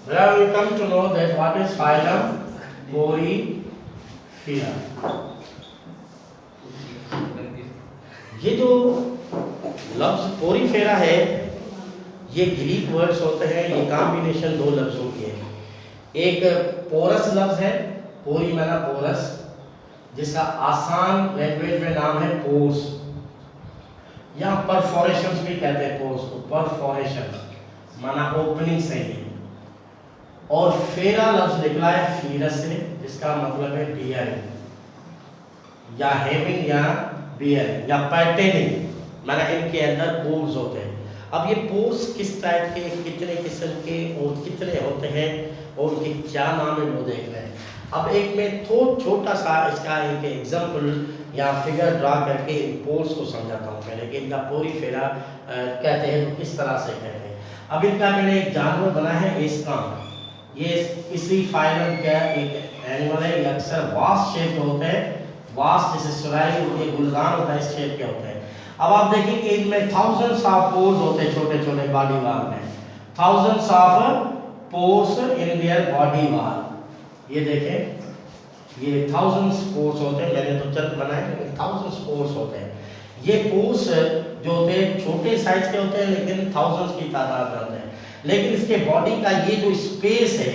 Now we come to know that what is phylum Porifera. ये जो लफ्ज Porifera है, ये ग्रीक वर्ड्स होते हैं। ये कॉम्बिनेशन दो लफ्जों की है। एक पोरस लफ्ज है, पोरी माना पोरस, जिसका आसान लैंग्वेज में नाम है पोर्स, या परफोरेशंस भी कहते हैं पोर्स को। परफोरेशन माना ओपनिंग से ही। और फेरा लफ्ज निकला है फीरस से, जिसका मतलब है बियरिंग या हेविंग या बियरिंग या पैटर्निंग, माना इनके अंदर पोर्स होते हैं। अब ये पोर्स किस टाइप के, कितने किस्म के और कितने होते हैं और उनके क्या नाम है वो देख रहे हैं। अब एक मैं छोटा सा इसका एक एग्जाम्पल या फिगर ड्रा करके इन पोर्स को समझाता हूँ पहले कि इनका पोरीफेरा कहते हैं तो किस तरह से कहते हैं। अब इनका मैंने एक जानवर बना है एस्कान। ये इसी फाइलम का एक एनिमल है। ये अक्सर वास्ट शेप के होते हैं, वास्ट जैसे सुराही होती है, गुलदान होता है, इस शेप के होते हैं। अब आप देखिए कि इनमें थाउजेंड्स ऑफ पोर्स होते हैं छोटे छोटे बॉडी वाल में, thousands of pores in their body wall. ये देखें, ये थाउजेंड्स पोर्स होते हैं। मैंने तो चंद बनाए लेकिन थाउजेंड्स पोर्स होते हैं। ये पोर्स जो होते हैं छोटे साइज के होते हैं लेकिन थाउजेंड्स की तादाद में होते हैं। लेकिन इसके बॉडी का ये जो स्पेस है,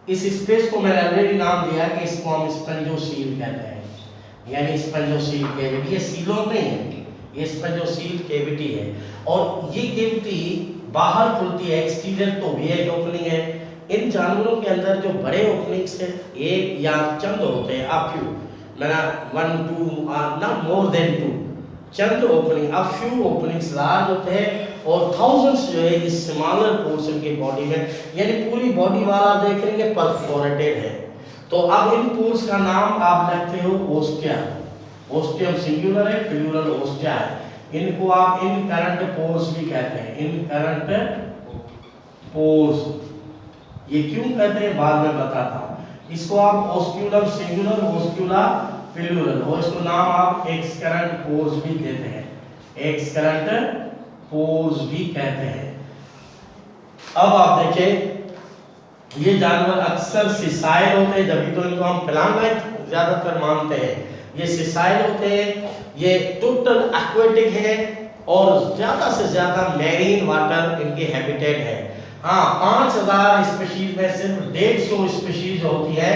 इस स्पेस को मैंने ऑलरेडी नाम दिया कि इसको हम स्पंजोसील कहते हैं, यानी स्पंजोसील कैविटी। ये सीलों नहीं है, ये स्पंजोसील कैविटी है। और ये कैविटी बाहर खुलती है, एक्सटीरियर तो भी एक ओपनिंग है। इन जानवरों के अंदर जो बड़े ओपनिंग्स है, एक या चंद होते हैं, अ फ्यू, मैंने 1 2 not more than 2, Chand opening, a few openings large होते हैं और थाउजेंड्स जो है इस स्मॉलर पोर्शन के बॉडी में, यानी पूरी बॉडी वाला देख रहे हैं परफोरेटेड है। तो अब इन पोर्स का नाम आप रखते हो ओस्टिया। ओस्टियम सिंगुलर है, प्लूरल ओस्टिया है। इनको आप इन करंट पोर्स भी कहते हैं, इन करंट पोर्स। ये क्यों कहते हैं बाद में बताता हूं। इसको आप ओस्क्यूलम सिंगुलर, ओस्क्यूला प्लूरल, और इसको नाम आप एक्स करंट पोर्स भी देते हैं, एक्स करंट पोर्स भी कहते हैं। अब आप देखें, ये जानवर अक्सर सिसाइल होते हैं, जब तो इनको हम प्लांट लाइफ ज्यादातर मानते हैं। ये सिसाइल होते हैं, ये टोटल एक्वेटिक है और ज्यादा से ज्यादा मैरीन वाटर इनके हैबिटेट है। हाँ, 5000 स्पीशीज में सिर्फ 150 स्पीशीज होती है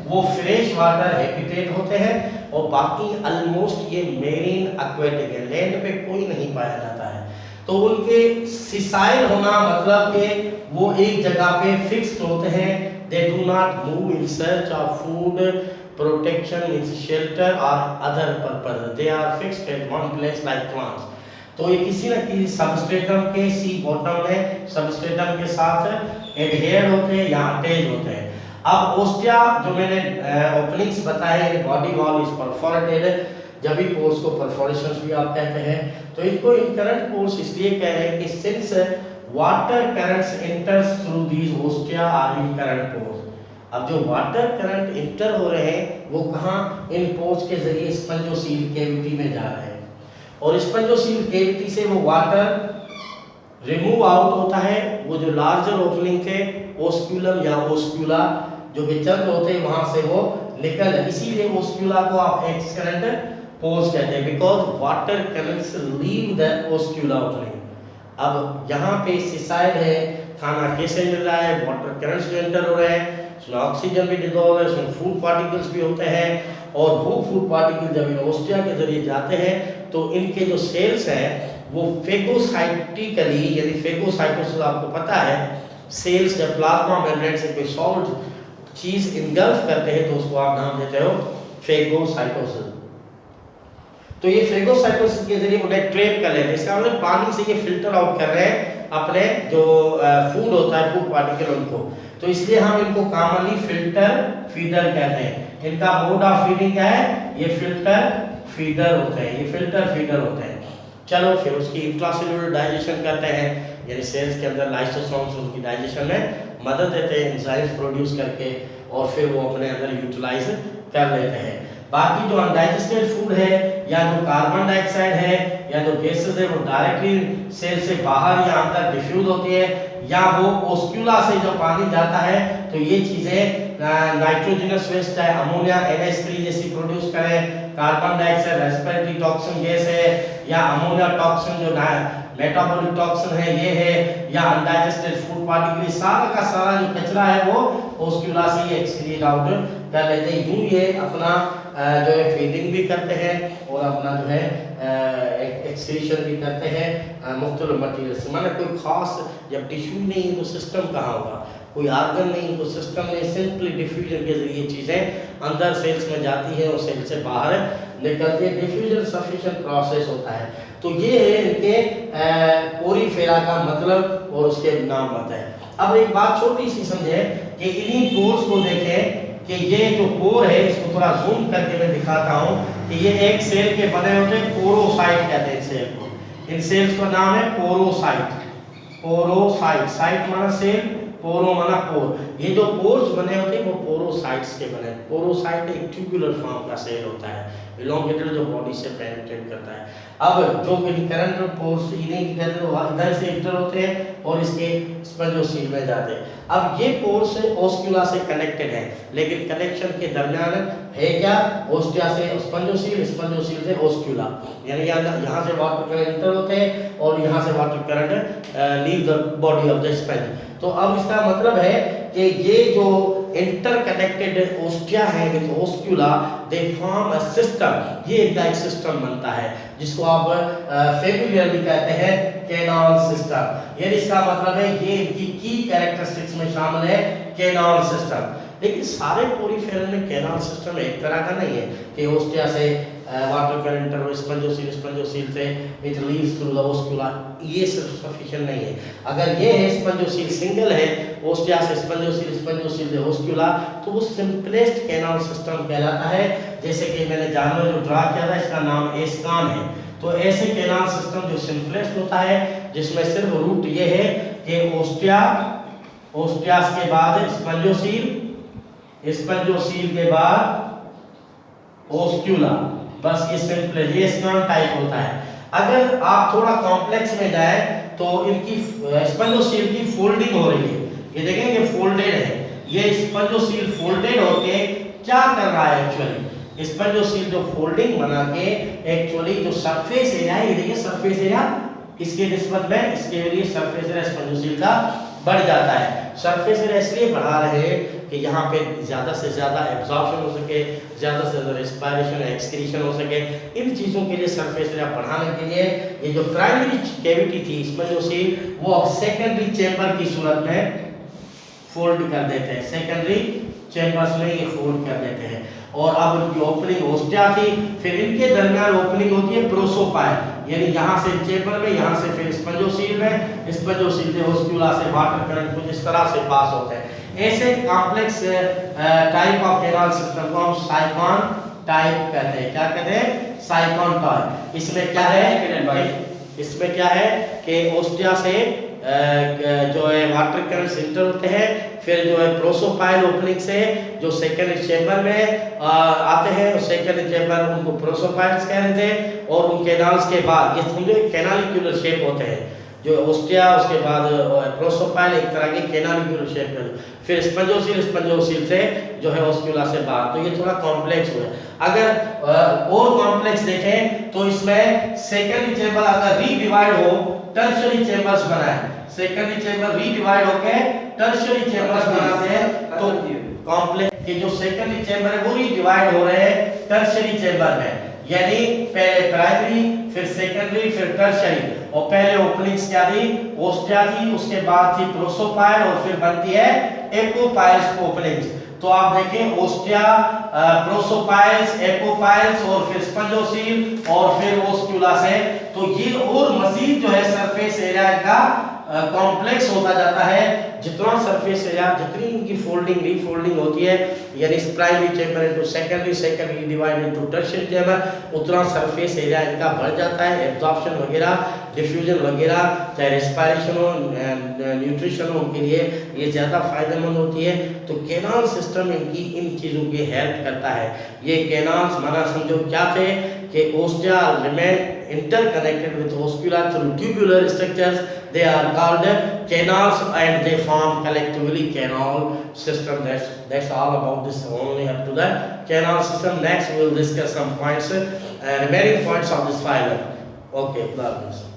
वो फ्रेश वाटर हैबिटेट होते हैं, और बाकी ऑलमोस्ट ये मैरीन एक्वेटिक है, लैंड पे कोई नहीं पाया जाता है। तो उनके सिसाइल होना मतलब कि वो एक जगह पे फिक्स्ड होते हैं। They do not move in search of food, protection, means shelter और other purpose, they are fixed at one place like plants. तो ये किसी न किसी सबस्ट्रेटम के सी बॉटम में सबस्ट्रेटम के साथ एडहेयर होते हैं या अटैच होते हैं। अब ओस्टिया जो मैंने ओपनिंग्स बताए, बॉडी वॉल इज परफोरेटेड, जब भी पोर्स को परफोरेशंस भी आप कहते हैं। तो इनको इनकरेंट पोर्स इसलिए कह रहे हैं कि since water currents enters through these ostia are incurrent pores. अब जो वाटर करंट इंटर हो रहे हैं वो कहाँ, इन पोर्स के जरिए स्पंजोसील कैविटी में जा रहे हैं, और स्पंजोसील कैविटी से वो वाटर रिमूव आउट होता है। वो जो लार्जर ओपनिंग थे ओस्क्यूलम या ओस्क्यूला जो कि चंद होते हैं वहां से वो निकल, इसीलिए ओस्क्यूला को आप एक्स करंट पोर्स कहते हैं, because water currents leave the oscula opening. अब यहाँ पे सिसाइल है, खाना कैसे मिल रहा है, वाटर करंट्स जो एंटर हो रहे हैं, उसमें ऑक्सीजन भी डिसॉल्व है, उसमें फूड पार्टिकल्स भी होते हैं, और वो फूड पार्टिकल जब इन ओस्टिया के जरिए जाते हैं तो इनके जो सेल्स हैं वो फेगोसाइटिकली, यानी फेगोसाइटोसिस आपको पता है, सेल्स जब प्लाज्मा मेम्ब्रेन से कोई सॉलिड चीज इनगल्फ करते हैं तो उसको आप नाम देते हो फेगोसाइटोसिस। तो ये फेगोसाइटोसिस के जरिए उन्हें ट्रैप कर लेते हैं, इसका मतलब पानी से ये फिल्टर आउट कर रहे हैं अपने जो फूड होता है, फूड पार्टिकल उनको। तो इसलिए हम इनको कॉमनली फिल्टर फीडर कहते हैं। इनका मोड ऑफ फीडिंग क्या है, ये फिल्टर फीडर होते हैं, ये फिल्टर फीडर होते हैं। चलो फिर उसकी इंट्रासेल्युलर डाइजेशन करते हैं, यानी सेल्स के अंदर लाइसोसोम्स उनकी डाइजेशन में मदद देते हैं एंजाइम्स प्रोड्यूस करके, और फिर वो अपने अंदर यूटिलाइज कर लेते हैं। बाकी जो अनडाइजेस्टेड फूड है या जो कार्बन डाइऑक्साइड है या जो गैसेस है वो डायरेक्टली सेल से बाहर या अंदर डिफ्यूज होती है, या वो ओस्क्यूला से जो पानी जाता है तो ये चीज़ें नाइट्रोजनस वेस्ट चाहे अमोनिया NH3 जैसी प्रोड्यूस करें, carbon dioxide respiratory toxin gas है, या अमोनिया टॉक्सिन जो मेटाबॉलिक टॉक्सिन है ये है, या अनडाइजेस्टेड फूड पार्टिकल, सारा का सारा जो कचरा है वो ओस्क्यूला से ही एक्सक्रीट आउट कर लेते हैं। यूं ये अपना जो है फीडिंग भी करते हैं और अपना जो है एक्सक्रीशन भी करते हैं मुख्तलिफ मटीरियल से। माना कोई खास जब टिश्यू नहीं है तो सिस्टम कहाँ होगा, कोई आर्गन नहीं तो सिस्टम में सिंपली डिफ्यूजन के जरिए चीज़ें अंदर सेल्स में जाती है और सेल से बाहर निकलती है। डिफ्यूजन सफिशिएंट प्रोसेस होता है। तो ये है इनके पोरीफेरा का मतलब और उसके नाम बताएं। अब एक बात छोटी सी समझे कि इन्हीं पोर्स को देखें कि ये जो पोर है इसको थोड़ा जूम करके मैं दिखाता हूँ कि ये एक सेल के बने होते हैं, पोरोसाइट कहते हैं सेल को। इन सेल्स का नाम है पोरोसाइट। पोरोसाइट, साइट माना सेल, पोरो माना पोर। ये जो पोर्स बने होते हैं वो पोरोसाइट्स के बने। पोरोसाइट एक ट्यूबुलर फॉर्म का सेल होता है, इलोंगेटेड, जो बॉडी से पेनिट्रेट करता है। अब जो करंट पोर्स इन्हीं की कहते हैं इधर से इंटर होते हैं और इसके स्पंजोसील में जाते हैं। अब ये पोर्स ओस्क्यूला से कनेक्टेड है, लेकिन कनेक्शन के दरमियान है क्या, ओस्टिया से स्पंजोसील, स्पंजोसील से ओस्क्यूला, यानी यहाँ से वाटर करंट इंटर होते हैं और यहाँ से water current leave the body of the sponge. तो अब इसका मतलब है कि ये जो इंटरकनेक्टेड ओस्टिया है with oscula, they form a system. ये इनका एक सिस्टम बनता है जिसको आप फेमिलियरली कहते हैं कैनाल सिस्टम। ये इसका मतलब है ये इनकी की कैरेक्टरिस्टिक्स में शामिल है कैनाल सिस्टम। लेकिन सारे पोरीफेरा में कैनाल सिस्टम एक तरह का नहीं है कि ओस्टिया से वाटर करंट और स्पंजोसील, स्पंजोसील से इट लीव्स थ्रू द ओस्क्यूला, ये सिर्फ सफिशिएंट नहीं है। अगर ये है स्पंजोसील सिंगल है, ओस्टिया से स्पंजोसील, स्पंजोसील से ओस्क्यूला, तो वो सिंपलेस्ट कैनाल सिस्टम कहलाता है। जैसे कि मैंने जानवर जो ड्रा किया था इसका नाम एस्कान है, तो ऐसे कैनाल सिस्टम जो सिंपलेस्ट होता है जिसमें सिर्फ रूट ये है कि ओस्टिया, ओस्टिया के बाद स्पंजोसील, स्पंजोसील के बाद ओस्क्यूला, बस ये सिंपल, ये स्कान टाइप होता है। अगर आप थोड़ा कॉम्प्लेक्स में जाए तो इनकी स्पंजोसील की फोल्डिंग हो रही है, ये देखें कि फोल्डेड है। ये स्पंजोसील फोल्डेड होके क्या कर रहा है एक्चुअली, स्पंजोसील जो फोल्डिंग बना के एक्चुअली जो सरफेस एरिया है, ये देखिए सरफेस एरिया इसके निस्बत में इसके लिए सरफेस एरिया स्पंजोसील का बढ़ जाता है। सरफेस एरिया इसलिए बढ़ा रहे हैं कि यहाँ पे ज़्यादा से ज़्यादा एब्जॉर्प्शन हो सके, ज़्यादा से ज़्यादा रेस्पिरेशन, एक्सक्रीशन हो सके। इन चीज़ों के लिए सरफेस एरिया बढ़ाने के लिए ये जो प्राइमरी कैविटी थी स्पंजोसील, वो अब सेकेंडरी चेंबर की सूरत में फोल्ड कर देते हैं, सेकेंडरी चेंबर्स में ये फोल्ड कर देते हैं। और अब इनकी ओपनिंग ओस्टिया थी, फिर इनके दरमियान ओपनिंग होती है प्रोसोपाइल, यानी यहाँ से चेंबर में, यहाँ से फिर स्पंजोसील में, स्पंजोसील से ओस्क्यूला से वाटर करंट कुछ इस तरह से पास होते हैं। ऐसे complex type of canal system को हम साइक्लोन टाइप कहते हैं। क्या कहते हैं, साइक्लोन टाइप। इसमें क्या है, इसमें क्या है कि ओस्टिया से जो है वाटर करंट इंटर होते हैं, फिर जो है प्रोसोपाइल ओपनिंग से जो सेकेंडरी चेंबर में आते हैं, सेकेंडरी चेंबर उनको प्रोसोपाइल्स कहते हैं। और उन कैनाल्स के बाद ये समझो कैनालिक्यूलर शेप होते हैं, जो ओस्टिया उसके बाद प्रोसोपाइल एक तरह की कैनालिक्यूलर शेप में, फिर स्पंजोसील, स्पंजोसील से जो है ओस्क्यूला से बाहर। तो ये थोड़ा कॉम्प्लेक्स हुआ। अगर और कॉम्प्लेक्स देखें तो इसमें सेकेंडरी चेंबर अगर रीडिवाइड हो, टर्शियरी चेंबर्स बनाए, सेकेंडरी चेंबर रीडिवाइड होके टर्शियरी चेंबर्स बनाते हैं, तो कॉम्प्लेक्स के जो सेकेंडरी चेंबर है वो रीडिवाइड हो रहे हैं टर्शियरी चेंबर में, यानी पहले प्राइमरी, फिर सेकेंडरी, फिर टर्शियरी। और पहले ओपनिंग्स क्या थी, ओस्टिया थी, उसके बाद थी प्रोसोपाइल और फिर बनती है एपोपाइल्स ओपनिंग्स। तो आप देखें ओस्टिया, प्रोसोपाइल्स, एपोपाइल्स और फिर स्पंजोसील और फिर ओस्क्यूला से। तो ये और मजीद जो है सरफेस एरिया का कॉम्प्लेक्स होता जाता है। जितना सरफेस एरिया, जितनी इनकी फोल्डिंग रीफोल्डिंग होती है, यानी primary chamber into secondary, secondary divide into tertiary chamber, उतना सरफेस एरिया इनका बढ़ जाता है। एब्जॉर्प्शन वगैरह, डिफ्यूजन वगैरह, चाहे रेस्पिरेशन हो, न्यूट्रिशन हो, उनके लिए ये ज़्यादा फायदेमंद होती है। तो कैनाल सिस्टम इनकी इन चीज़ों की हेल्प करता है। ये कैनाल्स माना समझो क्या थे कि ostia remain interconnected with oscula through tubular structures they are called canals and they form collectively canal system. That's all about this, only up to the canal system. Next we will discuss some points, remaining points of this file. Okay, love this.